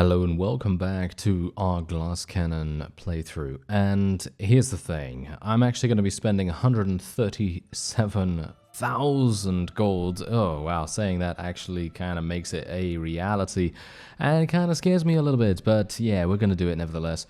Hello and welcome back to our Glass Cannon playthrough. And here's the thing, I'm actually going to be spending 137,000 gold. Oh wow, saying that actually kind of makes it a reality and it kind of scares me a little bit, but yeah, we're going to do it nevertheless,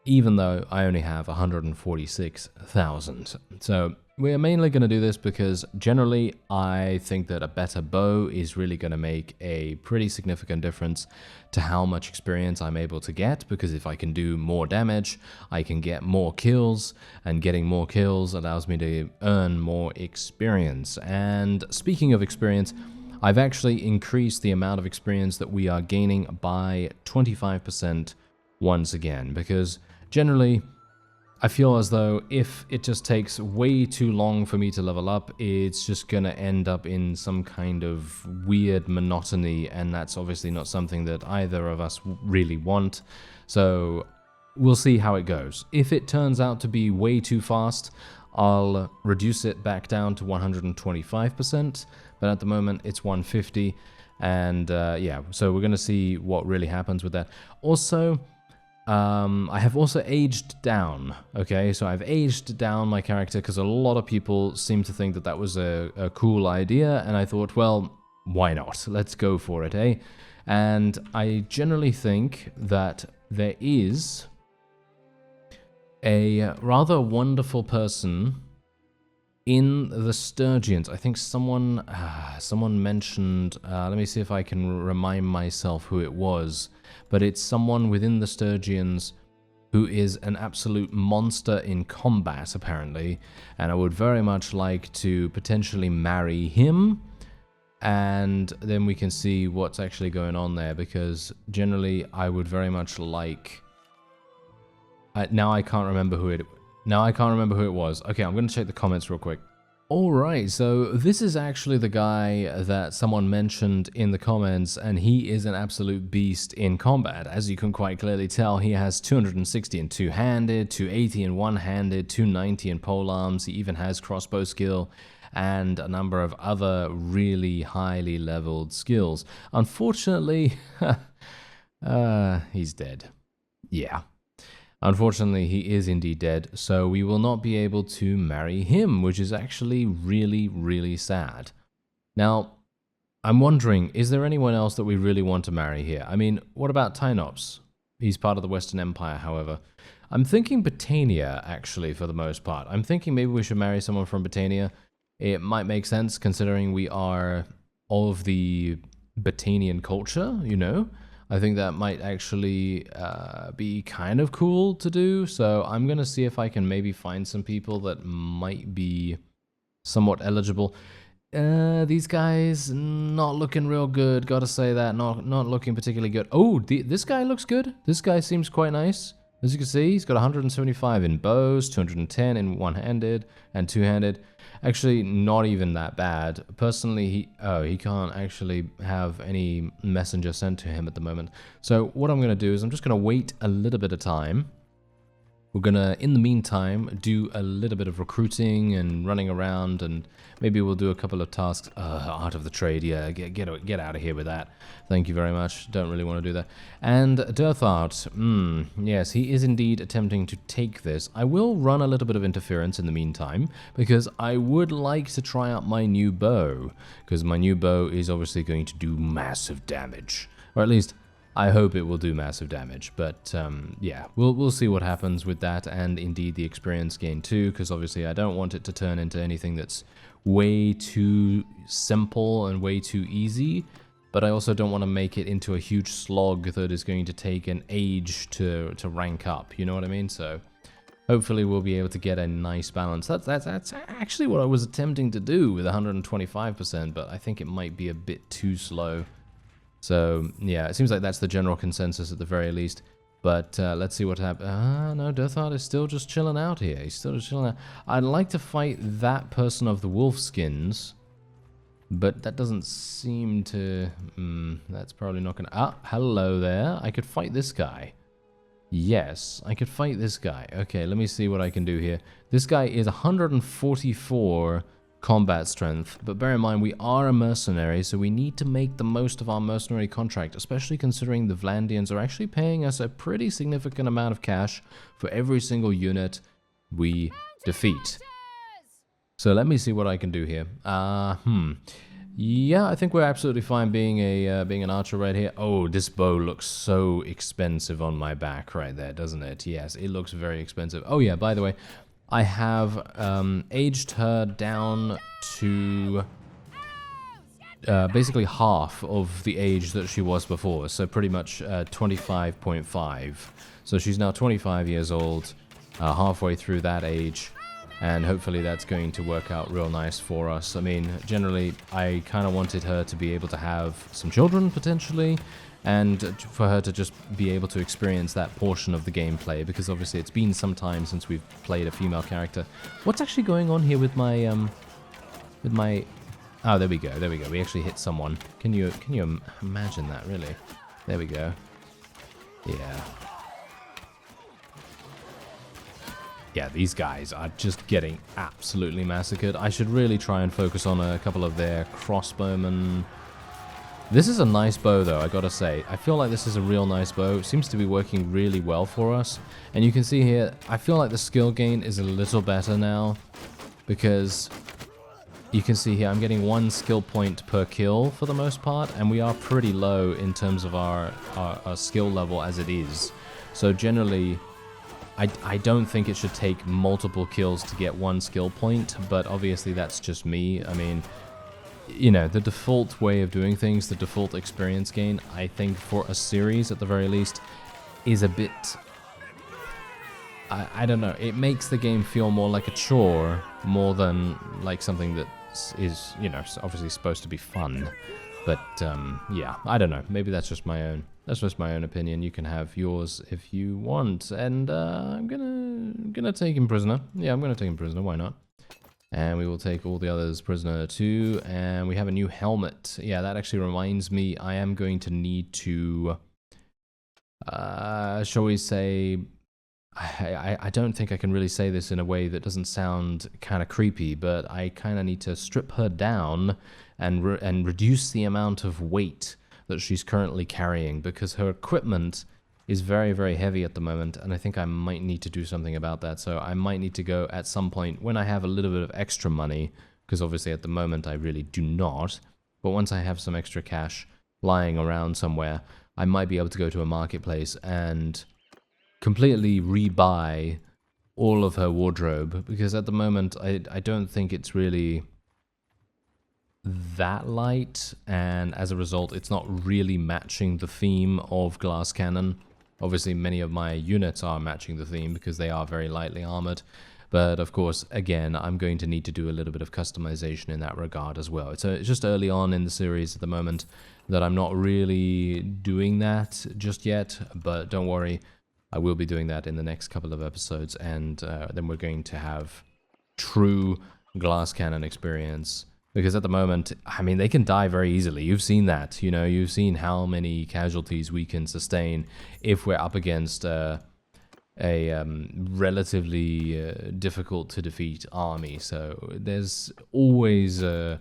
even though I only have 146,000. So we're mainly going to do this because generally I think that a better bow is really going to make a pretty significant difference to how much experience I'm able to get, because if I can do more damage, I can get more kills, and getting more kills allows me to earn more experience. And speaking of experience, I've actually increased the amount of experience that we are gaining by 25% once again, because generally I feel as though if it just takes way too long for me to level up, it's just gonna end up in some kind of weird monotony, and that's obviously not something that either of us really want. So we'll see how it goes. If it turns out to be way too fast, I'll reduce it back down to 125%, but at the moment it's 150, and yeah, so we're gonna see what really happens with that. Also, I have also aged down, okay? So I've aged down my character because a lot of people seem to think that that was a cool idea, and I thought, well, why not? Let's go for it, eh? And I generally think that there is a rather wonderful person in the Sturgeons. I think someone mentioned, let me see if I can remind myself who it was, but it's someone within the Sturgeons who is an absolute monster in combat, apparently, and I would very much like to potentially marry him, and then we can see what's actually going on there, because generally I would very much like... Now I can't remember who it was. Okay, I'm going to check the comments real quick. Alright, so this is actually the guy that someone mentioned in the comments, and he is an absolute beast in combat. As you can quite clearly tell, he has 260 in two-handed, 280 in one-handed, 290 in polearms. He even has crossbow skill and a number of other really highly leveled skills. Unfortunately, he's dead. Yeah. Unfortunately, he is indeed dead, so we will not be able to marry him, which is actually really, really sad. Now, I'm wondering, is there anyone else that we really want to marry here? I mean, what about Tynops? He's part of the Western Empire, however. I'm thinking Britannia, actually, for the most part. I'm thinking maybe we should marry someone from Britannia. It might make sense, considering we are of the Britannian culture, you know? I think that might actually be kind of cool to do, so I'm going to see if I can maybe find some people that might be somewhat eligible. These guys, not looking real good, gotta say that, not looking particularly good. Oh, this guy looks good. This guy seems quite nice. As you can see, he's got 175 in bows, 210 in one-handed and two-handed. Actually, not even that bad. Personally, he can't actually have any messenger sent to him at the moment. So what I'm going to do is I'm just going to wait a little bit of time. We're going to, in the meantime, do a little bit of recruiting and running around, and maybe we'll do a couple of tasks. Art of the trade, yeah, get out of here with that. Thank you very much. Don't really want to do that. And Dirthart, yes, he is indeed attempting to take this. I will run a little bit of interference in the meantime, because I would like to try out my new bow, because my new bow is obviously going to do massive damage, or at least I hope it will do massive damage, but yeah, we'll see what happens with that, and indeed the experience gain too, because obviously I don't want it to turn into anything that's way too simple and way too easy, but I also don't want to make it into a huge slog that is going to take an age to rank up, you know what I mean? So hopefully we'll be able to get a nice balance. That's actually what I was attempting to do with 125%, but I think it might be a bit too slow. So, yeah, it seems like that's the general consensus at the very least. But let's see what happens. No, Dirthart is still just chilling out here. He's still just chilling out. I'd like to fight that person of the Wolfskins, but that doesn't seem to... that's probably not going to... Ah, hello there. I could fight this guy. Yes, I could fight this guy. Okay, let me see what I can do here. This guy is 144 combat strength, but bear in mind we are a mercenary, so we need to make the most of our mercenary contract, especially considering the Vlandians are actually paying us a pretty significant amount of cash for every single unit we defeat. So let me see what I can do here. Yeah, I think we're absolutely fine being an archer right here. Oh, this bow looks so expensive on my back right there, doesn't it? Yes, it looks very expensive. Oh yeah, by the way, I have aged her down to basically half of the age that she was before, so pretty much 25.5. So she's now 25 years old, halfway through that age, and hopefully that's going to work out real nice for us. I mean, generally, I kind of wanted her to be able to have some children, potentially, and for her to just be able to experience that portion of the gameplay, because obviously it's been some time since we've played a female character. What's actually going on here with my, oh, there we go, we actually hit someone. Can you imagine that, really? There we go. Yeah. Yeah, these guys are just getting absolutely massacred. I should really try and focus on a couple of their crossbowmen. This is a nice bow, though, I gotta say. I feel like this is a real nice bow. It seems to be working really well for us. And you can see here, I feel like the skill gain is a little better now, because you can see here I'm getting 1 skill point per kill for the most part, and we are pretty low in terms of our skill level as it is. So generally, I don't think it should take multiple kills to get 1 skill point, but obviously that's just me. I mean, you know, the default way of doing things, the default experience gain, I think for a series at the very least, is a bit... I don't know, it makes the game feel more like a chore, more than like something that is, you know, obviously supposed to be fun. But, yeah, I don't know, maybe that's just my own opinion. You can have yours if you want, and I'm gonna take him prisoner. Yeah, I'm gonna take him prisoner, why not? And we will take all the others prisoner too, and we have a new helmet. Yeah, that actually reminds me, I am going to need to, shall we say, I don't think I can really say this in a way that doesn't sound kind of creepy, but I kind of need to strip her down and reduce the amount of weight that she's currently carrying, because her equipment is very, very heavy at the moment, and I think I might need to do something about that. So I might need to go at some point when I have a little bit of extra money, because obviously at the moment I really do not, but once I have some extra cash lying around somewhere, I might be able to go to a marketplace and completely rebuy all of her wardrobe, because at the moment I don't think it's really that light, and as a result it's not really matching the theme of Glass Cannon. Obviously many of my units are matching the theme because they are very lightly armored, but of course again I'm going to need to do a little bit of customization in that regard as well. It's just early on in the series at the moment that I'm not really doing that just yet, but don't worry, I will be doing that in the next couple of episodes, and then we're going to have true Glass Cannon experience. Because at the moment, I mean, they can die very easily. You've seen that, you know, you've seen how many casualties we can sustain if we're up against a relatively difficult to defeat army. So there's always a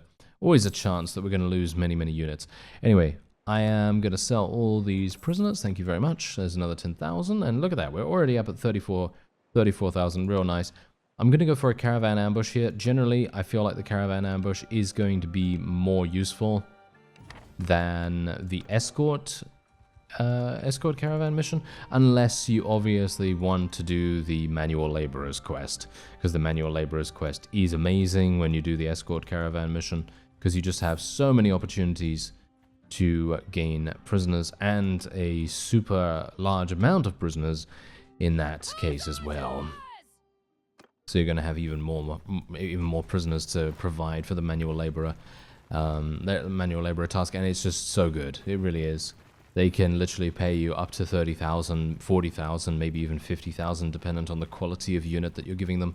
chance that we're going to lose many, many units. Anyway, I am going to sell all these prisoners. Thank you very much. There's another 10,000, and look at that. We're already up at 34,000. Real nice. I'm going to go for a caravan ambush here. Generally, I feel like the caravan ambush is going to be more useful than the escort caravan mission, unless you obviously want to do the manual laborers quest, because the manual laborers quest is amazing when you do the escort caravan mission, because you just have so many opportunities to gain prisoners, and a super large amount of prisoners in that case as well. So you're going to have even more prisoners to provide for the manual laborer task, and it's just so good. It really is. They can literally pay you up to 30,000, 40,000, maybe even 50,000, dependent on the quality of unit that you're giving them,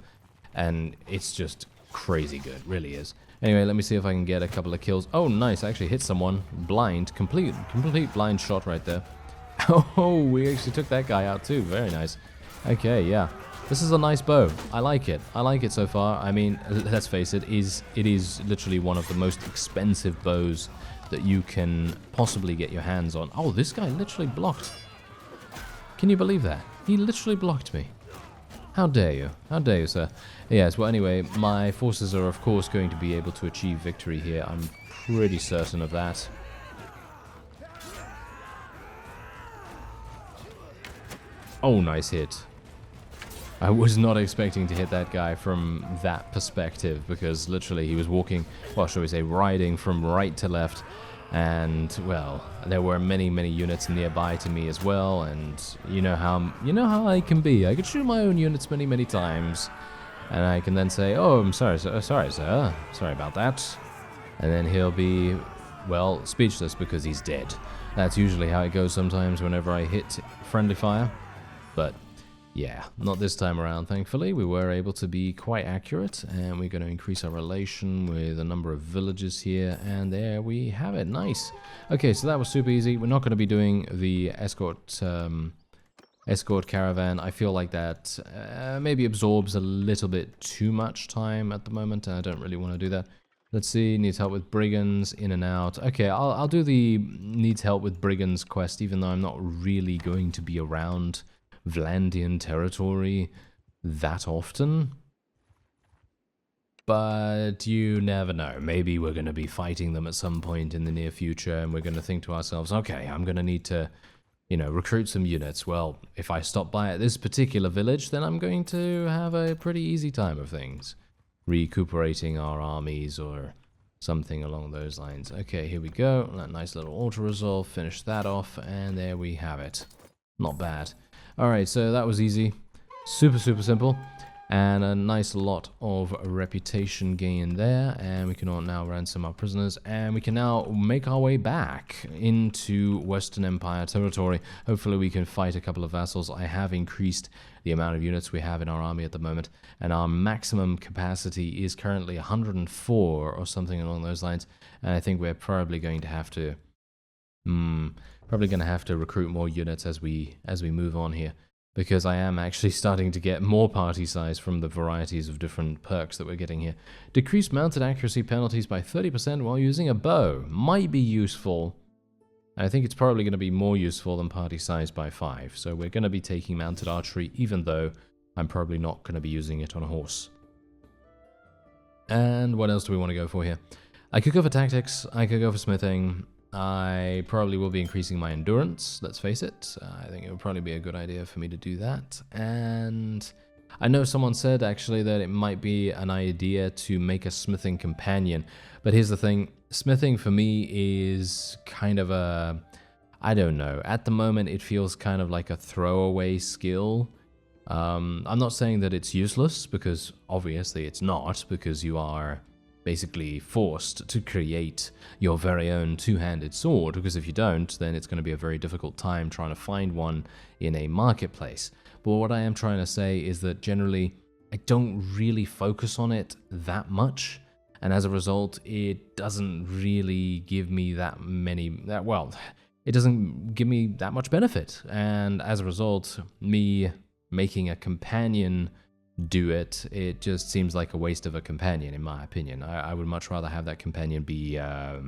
and it's just crazy good. Really is. Anyway, let me see if I can get a couple of kills. Oh, nice! I actually hit someone blind, complete blind shot right there. Oh, we actually took that guy out too. Very nice. Okay, yeah. This is a nice bow. I like it. I like it so far. I mean, let's face it, it is literally one of the most expensive bows that you can possibly get your hands on. Oh, this guy literally blocked. Can you believe that? He literally blocked me. How dare you? How dare you, sir? Yes, well, anyway, my forces are, of course, going to be able to achieve victory here. I'm pretty certain of that. Oh, nice hit. I was not expecting to hit that guy from that perspective, because literally he was walking, well, shall we say, riding from right to left. And, well, there were many, many units nearby to me as well, and you know how I can be. I could shoot my own units many, many times, and I can then say, oh, I'm sorry, sir, sorry about that. And then he'll be, well, speechless because he's dead. That's usually how it goes sometimes whenever I hit friendly fire. But, yeah, not this time around, thankfully. We were able to be quite accurate, and we're going to increase our relation with a number of villages here, and there we have it. Nice. Okay, so that was super easy. We're not going to be doing the escort caravan. I feel like that maybe absorbs a little bit too much time at the moment, and I don't really want to do that. Let's see, needs help with brigands, in and out. Okay, I'll do the needs help with brigands quest, even though I'm not really going to be around Vlandian territory that often. But you never know. Maybe we're going to be fighting them at some point in the near future, and we're going to think to ourselves, okay, I'm going to need to, you know, recruit some units. Well, if I stop by at this particular village, then I'm going to have a pretty easy time of things. Recuperating our armies or something along those lines. Okay, here we go. That nice little auto-resolve. Finish that off, and there we have it. Not bad. Alright, so that was easy. Super, super simple. And a nice lot of reputation gain there. And we can all now ransom our prisoners. And we can now make our way back into Western Empire territory. Hopefully we can fight a couple of vassals. I have increased the amount of units we have in our army at the moment. And our maximum capacity is currently 104 or something along those lines. And I think we're probably going to have to... recruit more units as we move on here, because I am actually starting to get more party size from the varieties of different perks that we're getting here. Decrease mounted accuracy penalties by 30% while using a bow. Might be useful. I think it's probably going to be more useful than party size by 5, so we're going to be taking mounted archery, even though I'm probably not going to be using it on a horse. And what else do we want to go for here? I could go for tactics, I could go for smithing. I probably will be increasing my endurance, let's face it. I think it would probably be a good idea for me to do that. And I know someone said actually that it might be an idea to make a smithing companion. But here's the thing, smithing for me is kind of a, I don't know. At the moment it feels kind of like a throwaway skill. I'm not saying that it's useless, because obviously it's not, because you are basically forced to create your very own two-handed sword, because if you don't, then it's going to be a very difficult time trying to find one in a marketplace. But what I am trying to say is that generally I don't really focus on it that much, and as a result it doesn't really give me it doesn't give me that much benefit, and as a result me making a companion do it, it just seems like a waste of a companion, in my opinion. I would much rather have that companion be, I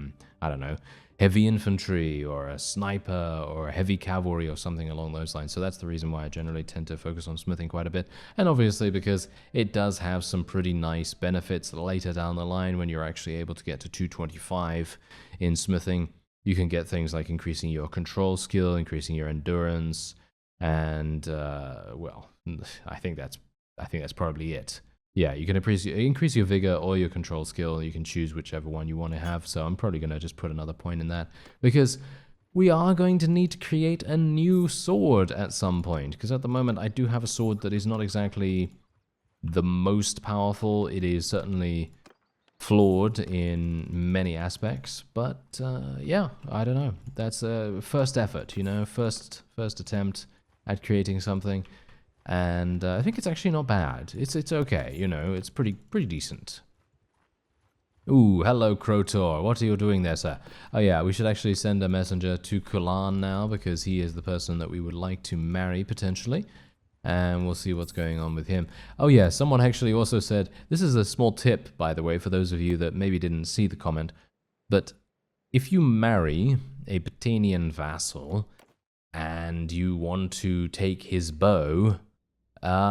don't know, heavy infantry or a sniper or a heavy cavalry or something along those lines. So that's the reason why I generally tend to focus on smithing quite a bit. And obviously because it does have some pretty nice benefits later down the line when you're actually able to get to 225 in smithing. You can get things like increasing your control skill, increasing your endurance, and, well, I think that's probably it. Yeah, you can increase your vigor or your control skill. You can choose whichever one you want to have. So I'm probably going to just put another point in that, because we are going to need to create a new sword at some point. Because at the moment I do have a sword that is not exactly the most powerful. It is certainly flawed in many aspects. But yeah, I don't know. That's a first effort, you know, first attempt at creating something. And I think it's actually not bad. It's okay, you know, it's pretty decent. Ooh, hello Krotor, what are you doing there, sir? Oh yeah, we should actually send a messenger to Culharn now, because he is the person that we would like to marry, potentially. and we'll see what's going on with him. Oh yeah, someone actually also said, this is a small tip, by the way, for those of you that maybe didn't see the comment, but if you marry a Botanian vassal and you want to take his bow,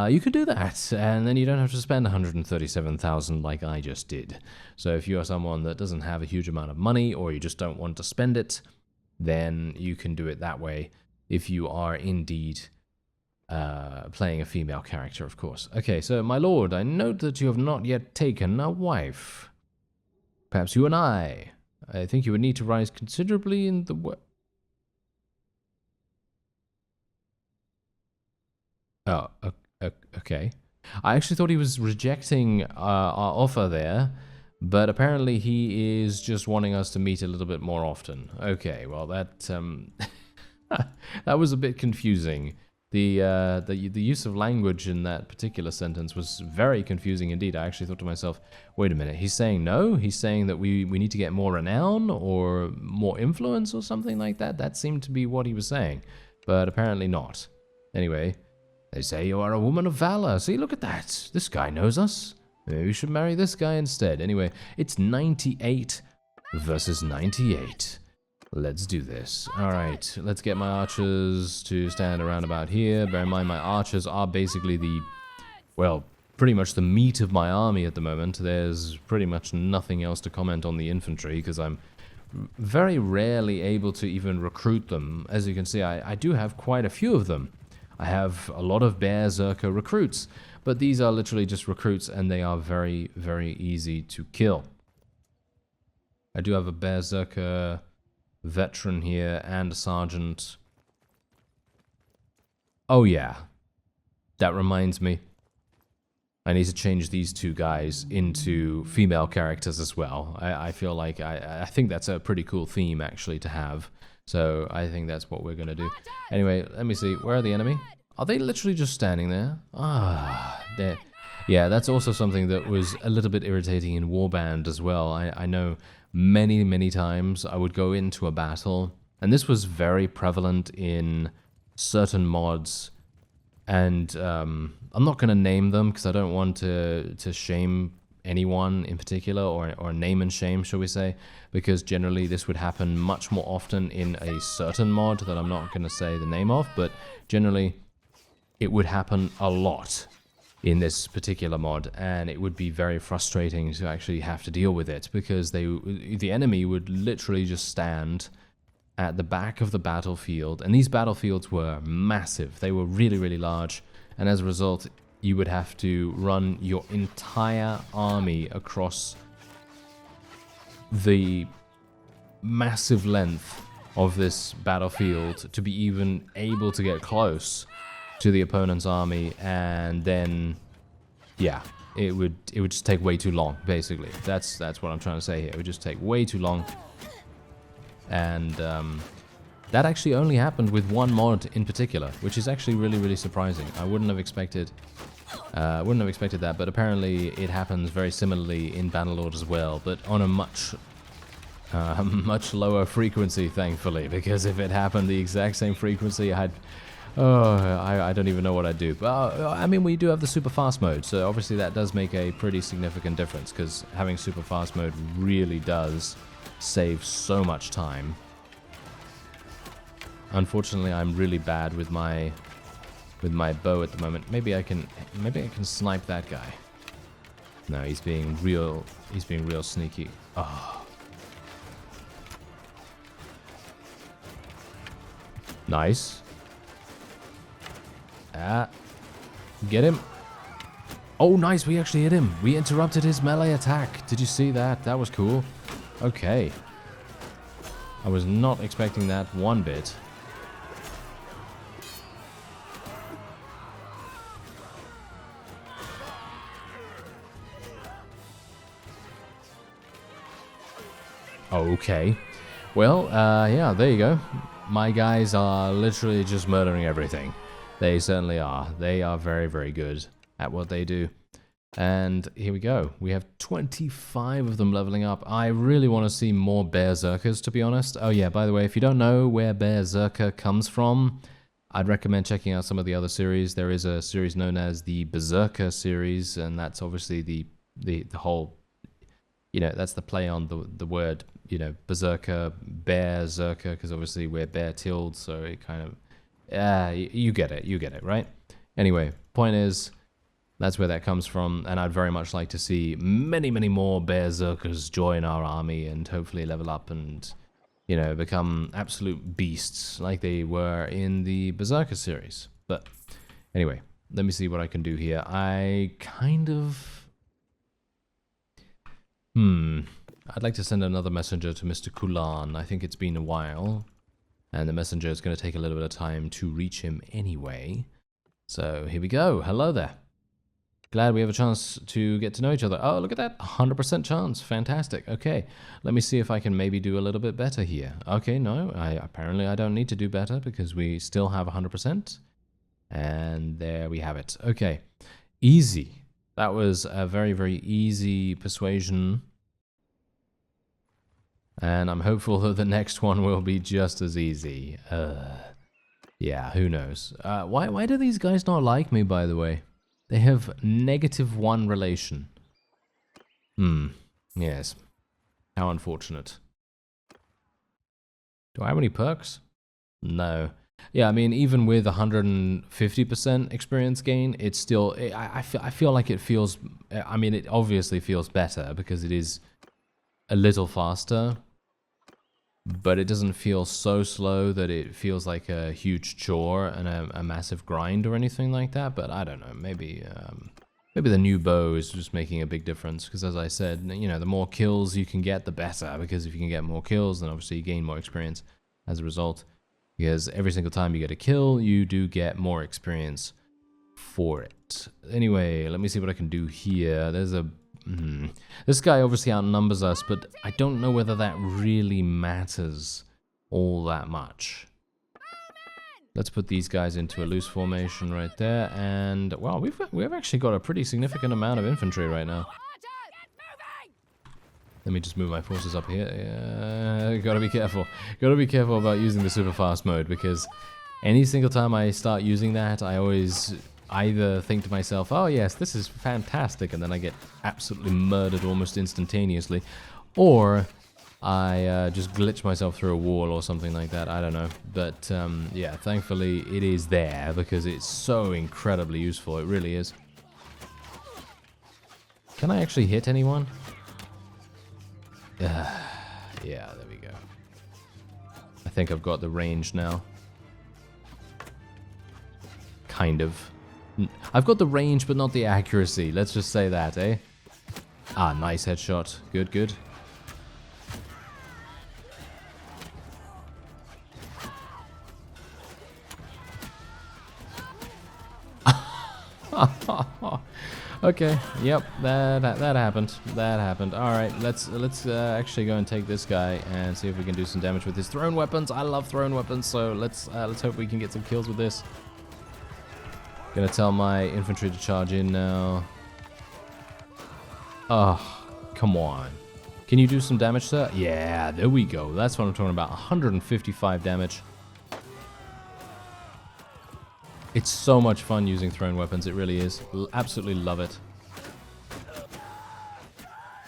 you could do that, and then you don't have to spend 137,000 like I just did. So if you are someone that doesn't have a huge amount of money, or you just don't want to spend it, then you can do it that way if you are indeed playing a female character, of course. Okay, so my lord, I note that you have not yet taken a wife. Perhaps you and I think you would need to rise considerably in the Oh, okay. I actually thought he was rejecting our offer there, but apparently he is just wanting us to meet a little bit more often. Okay, well that that was a bit confusing. The use of language in that particular sentence was very confusing indeed. I actually thought to myself, wait a minute, he's saying no? He's saying that we need to get more renown or more influence or something like that? That seemed to be what he was saying, but apparently not. Anyway, they say you are a woman of valor. See, look at that. This guy knows us. Maybe we should marry this guy instead. Anyway, it's 98 versus 98. Let's do this. Alright, let's get my archers to stand around about here. Bear in mind, my archers are basically well, pretty much the meat of my army at the moment. There's pretty much nothing else to comment on the infantry, because I'm very rarely able to even recruit them. As you can see, I do have quite a few of them. I have a lot of Berserker recruits, but these are literally just recruits, and they are very, very easy to kill. I do have a Berserker veteran here and a sergeant. Oh yeah, that reminds me. I need to change these two guys into female characters as well. I feel like I think that's a pretty cool theme actually to have. So I think that's what we're gonna do. Anyway, let me see. Where are the enemy? Are they literally just standing there? Ah, there. Yeah, that's also something that was a little bit irritating in Warband as well. I know many times I would go into a battle, and this was very prevalent in certain mods, and I'm not going to name them because I don't want to shame anyone in particular, or name and shame, shall we say, because generally this would happen much more often in a certain mod that I'm not going to say the name of, but generally it would happen a lot in this particular mod, and it would be very frustrating to actually have to deal with it, because the enemy would literally just stand at the back of the battlefield, and these battlefields were massive. They were really large, and as a result you would have to run your entire army across the massive length of this battlefield to be even able to get close to the opponent's army, and then yeah, it would just take way too long. Basically, that's what I'm trying to say here. It would just take way too long, and that actually only happened with one mod in particular, which is actually really surprising. I wouldn't have expected that, but apparently it happens very similarly in Bannerlord as well, but on a much lower frequency, thankfully, because if it happened the exact same frequency, I don't even know what I'd do. But I mean, we do have the super fast mode, so obviously that does make a pretty significant difference, because having super fast mode really does save so much time. Unfortunately, I'm really bad with my bow at the moment. Maybe I can snipe that guy. No, he's being real sneaky. Oh. Nice. Get him. Oh, nice, we actually hit him. We interrupted his melee attack. Did you see that? That was cool. Okay. I was not expecting that one bit. Okay. Well, yeah, there you go. My guys are literally just murdering everything. They certainly are. They are very good at what they do. And here we go. We have 25 of them leveling up. I really want to see more Berserkers, to be honest. Oh yeah, by the way, if you don't know where Berserker comes from, I'd recommend checking out some of the other series. There is a series known as the Berserker series, and that's obviously the whole, that's the play on the word, Berserker, bear, Zerker, because obviously we're bear-tilled, so it kind of, you get it, right? Anyway, point is, that's where that comes from, and I'd very much like to see many, many more Berserkers join our army and hopefully level up and, become absolute beasts like they were in the Berserker series. But anyway, let me see what I can do here. I kind of... I'd like to send another messenger to Mr. Culharn. I think it's been a while, and the messenger is going to take a little bit of time to reach him anyway. So here we go. Hello there. Glad we have a chance to get to know each other. Oh, look at that. 100% chance. Fantastic. Okay. Let me see if I can maybe do a little bit better here. Okay, no. Apparently I don't need to do better because we still have 100%. And there we have it. Okay. Easy. That was a very, very easy persuasion. And I'm hopeful that the next one will be just as easy. Yeah, who knows. Why do these guys not like me, by the way? They have -1 relation. Yes. How unfortunate. Do I have any perks? No. Yeah, I mean, even with 150% experience gain, it's still... I feel like it feels... I mean, it obviously feels better because it is a little faster. But it doesn't feel so slow that it feels like a huge chore and a massive grind or anything like that. But I don't know, maybe the new bow is just making a big difference. Because as I said, the more kills you can get, the better. Because if you can get more kills, then obviously you gain more experience as a result. Because every single time you get a kill, you do get more experience for it. Anyway, let me see what I can do here. There's a... This guy obviously outnumbers us, but I don't know whether that really matters all that much. Let's put these guys into a loose formation right there, and wow, we've actually got a pretty significant amount of infantry right now. Let me just move my forces up here. Yeah, gotta be careful. Gotta be careful about using the super fast mode, because any single time I start using that, I always either think to myself, oh yes, this is fantastic, and then I get absolutely murdered almost instantaneously, or I just glitch myself through a wall or something like that. I don't know. But yeah, thankfully it is there because it's so incredibly useful. It really is. Can I actually hit anyone? Yeah, there we go. I think I've got the range now. Kind of. I've got the range, but not the accuracy. Let's just say that, eh? Ah, nice headshot. Good, good. Okay, yep, that happened. That happened. All right, let's actually go and take this guy and see if we can do some damage with his thrown weapons. I love thrown weapons, so let's hope we can get some kills with this. Gonna tell my infantry to charge in now. Oh, come on. Can you do some damage, sir? Yeah, there we go. That's what I'm talking about. 155 damage. It's so much fun using thrown weapons, it really is. Absolutely love it.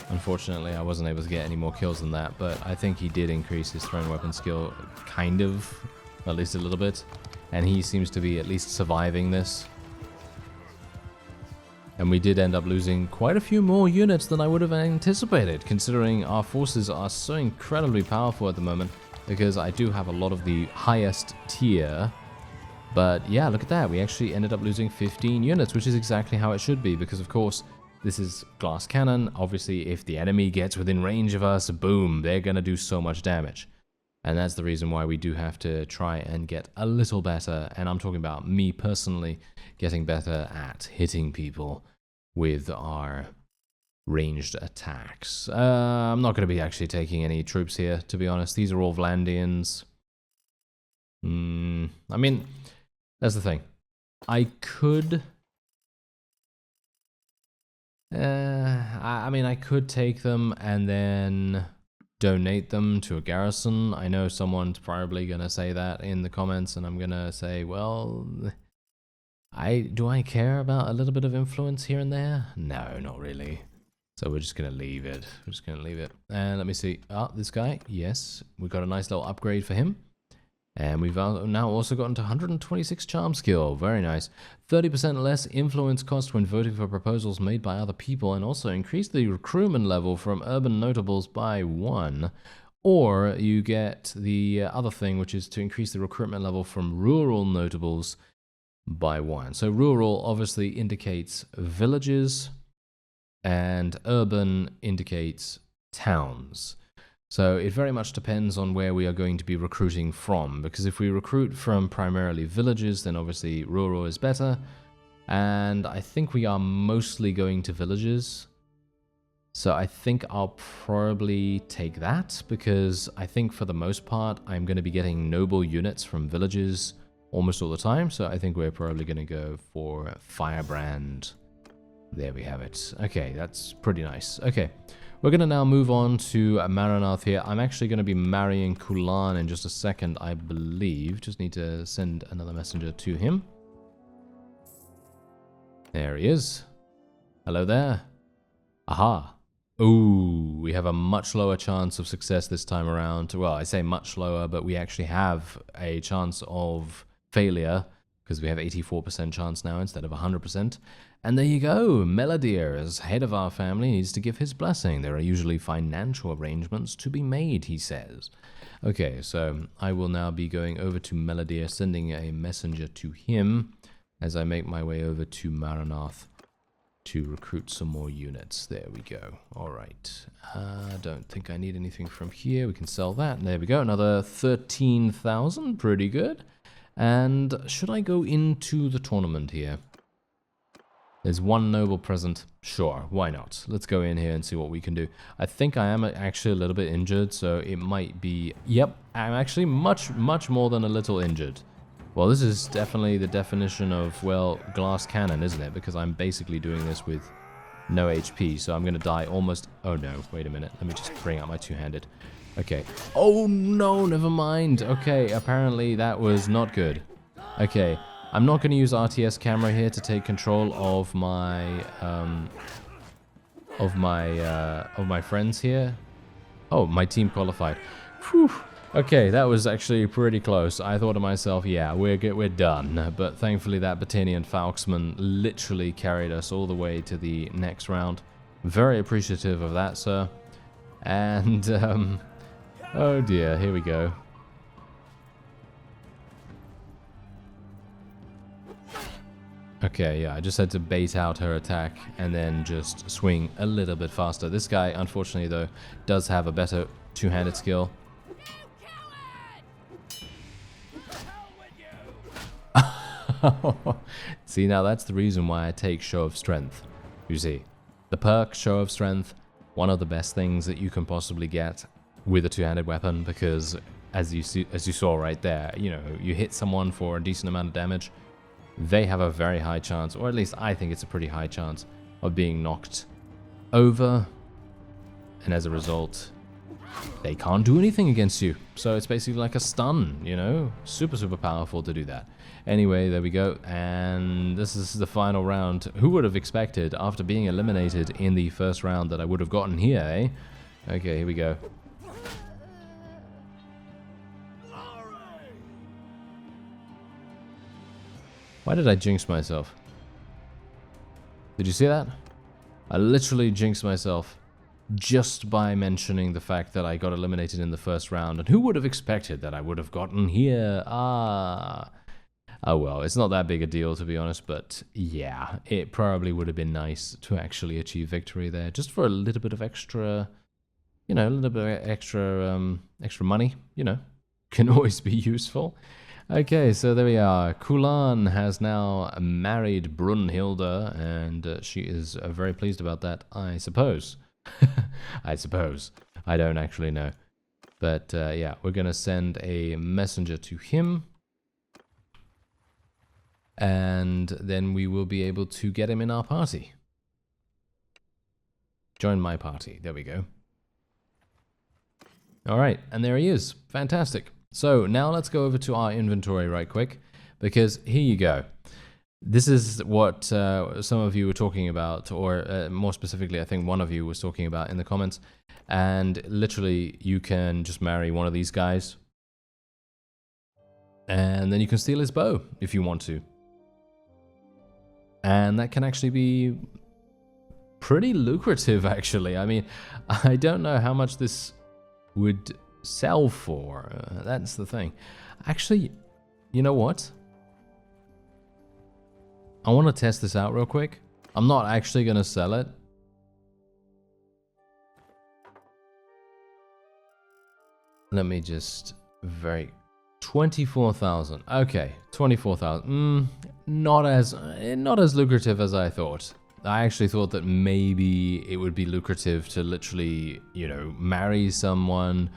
Unfortunately, I wasn't able to get any more kills than that, but I think he did increase his thrown weapon skill, kind of, at least a little bit. And he seems to be at least surviving this. And we did end up losing quite a few more units than I would have anticipated, considering our forces are so incredibly powerful at the moment, because I do have a lot of the highest tier. But yeah, look at that. We actually ended up losing 15 units, which is exactly how it should be, because of course, this is glass cannon. Obviously, if the enemy gets within range of us, boom, they're going to do so much damage. And that's the reason why we do have to try and get a little better. And I'm talking about me personally getting better at hitting people with our ranged attacks. I'm not going to be actually taking any troops here, to be honest. These are all Vlandians. I mean... That's the thing. I could... I mean, I could take them and then donate them to a garrison. I know someone's probably going to say that in the comments, and I'm going to say, well, do I care about a little bit of influence here and there? No, not really. So we're just going to leave it. We're just going to leave it. And let me see. Ah, this guy. Yes, we got a nice little upgrade for him. And we've now also gotten to 126 charm skill. Very nice. 30% less influence cost when voting for proposals made by other people, and also increase the recruitment level from urban notables by 1. Or you get the other thing, which is to increase the recruitment level from rural notables by 1. So rural obviously indicates villages, and urban indicates towns. So it very much depends on where we are going to be recruiting from, because if we recruit from primarily villages, then obviously rural is better, and I think we are mostly going to villages. So I think I'll probably take that, because I think for the most part I'm going to be getting noble units from villages almost all the time, so I think we're probably going to go for Firebrand. There we have it. Okay, that's pretty nice. Okay. We're going to now move on to Maranath here. I'm actually going to be marrying Culharn in just a second, I believe. Just need to send another messenger to him. There he is. Hello there. Aha. Ooh, we have a much lower chance of success this time around. Well, I say much lower, but we actually have a chance of failure, because we have 84% chance now instead of 100%. And there you go, Melodier, as head of our family, needs to give his blessing. There are usually financial arrangements to be made, he says. Okay, so I will now be going over to Melodier, sending a messenger to him as I make my way over to Maranath to recruit some more units. There we go. All right. I don't think I need anything from here. We can sell that. There we go. Another 13,000. Pretty good. And should I go into the tournament here? There's one noble present. Sure, why not? Let's go in here and see what we can do. I think I am actually a little bit injured, so it might be... Yep, I'm actually much more than a little injured. Well, this is definitely the definition of, well, glass cannon, isn't it? Because I'm basically doing this with no HP, so I'm going to die almost... Oh no, wait a minute. Let me just bring out my two-handed. Okay. Oh no, never mind. Okay, apparently that was not good. Okay. I'm not going to use RTS camera here to take control of my friends here. Oh, my team qualified. Whew. Okay, that was actually pretty close. I thought to myself, yeah, we're done. But thankfully, that Battanian Falksman literally carried us all the way to the next round. Very appreciative of that, sir. And oh dear, here we go. Okay, yeah, I just had to bait out her attack and then just swing a little bit faster. This guy, unfortunately, though, does have a better two-handed skill. See, now that's the reason why I take Show of Strength. You see, the perk Show of Strength, one of the best things that you can possibly get with a two-handed weapon, because as you saw right there, you know, you hit someone for a decent amount of damage, they have a very high chance, or at least I think it's a pretty high chance, of being knocked over, and as a result, they can't do anything against you. So it's basically like a stun, you know? Super powerful to do that. Anyway, there we go, and this is the final round. Who would have expected, after being eliminated in the first round, that I would have gotten here, eh? Okay, here we go. Why did I jinx myself? Did you see that? I literally jinxed myself just by mentioning the fact that I got eliminated in the first round. And who would have expected that I would have gotten here? Ah. Oh well, it's not that big a deal, to be honest, but yeah, it probably would have been nice to actually achieve victory there, just for a little bit of extra, you know, a little bit of extra money, you know, can always be useful. Okay, so there we are. Culharn has now married Brunhilde, and she is very pleased about that, I suppose. I suppose. I don't actually know. But yeah, we're going to send a messenger to him. And then we will be able to get him in our party. Join my party. There we go. All right, and there he is. Fantastic. So now let's go over to our inventory right quick, because here you go. This is what some of you were talking about, or more specifically, I think one of you was talking about in the comments. And literally, you can just marry one of these guys, and then you can steal his bow if you want to. And that can actually be pretty lucrative, actually. I mean, I don't know how much this would sell for. That's the thing. Actually, you know what? I want to test this out real quick. I'm not actually going to sell it. Let me just 24,000. Okay, 24,000. Not as lucrative as I thought. I actually thought that maybe it would be lucrative to literally, you know, marry someone,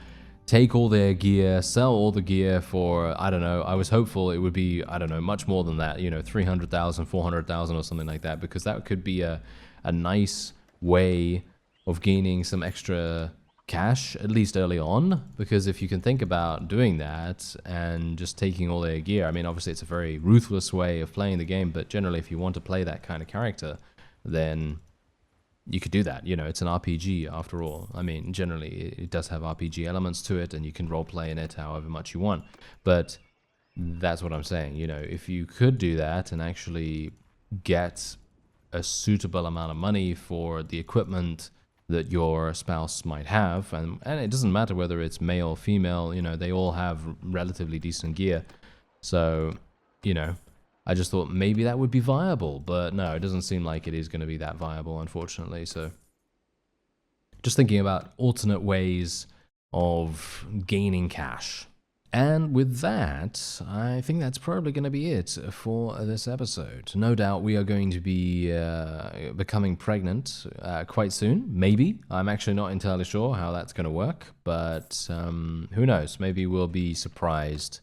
take all their gear, sell all the gear for, I don't know, I was hopeful it would be, I don't know, much more than that, you know, 300,000, 400,000 or something like that, because that could be a nice way of gaining some extra cash, at least early on, because if you can think about doing that and just taking all their gear, I mean, obviously it's a very ruthless way of playing the game, but generally if you want to play that kind of character, then you could do that. You know, it's an RPG after all. I mean, generally it does have RPG elements to it, and you can roleplay in it however much you want, but that's what I'm saying. You know, if you could do that and actually get a suitable amount of money for the equipment that your spouse might have, and it doesn't matter whether it's male or female, you know, they all have relatively decent gear. So, you know, I just thought maybe that would be viable, but no, it doesn't seem like it is going to be that viable, unfortunately. So just thinking about alternate ways of gaining cash. And with that, I think that's probably going to be it for this episode. No doubt we are going to be becoming pregnant quite soon, maybe. I'm actually not entirely sure how that's going to work, but who knows? Maybe we'll be surprised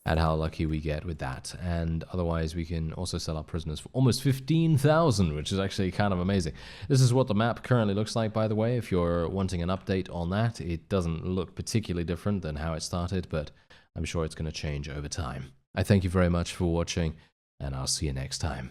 at how lucky we get with that. And otherwise, we can also sell our prisoners for almost 15,000, which is actually kind of amazing. This is what the map currently looks like, by the way. If you're wanting an update on that, it doesn't look particularly different than how it started, but I'm sure it's going to change over time. I thank you very much for watching, and I'll see you next time.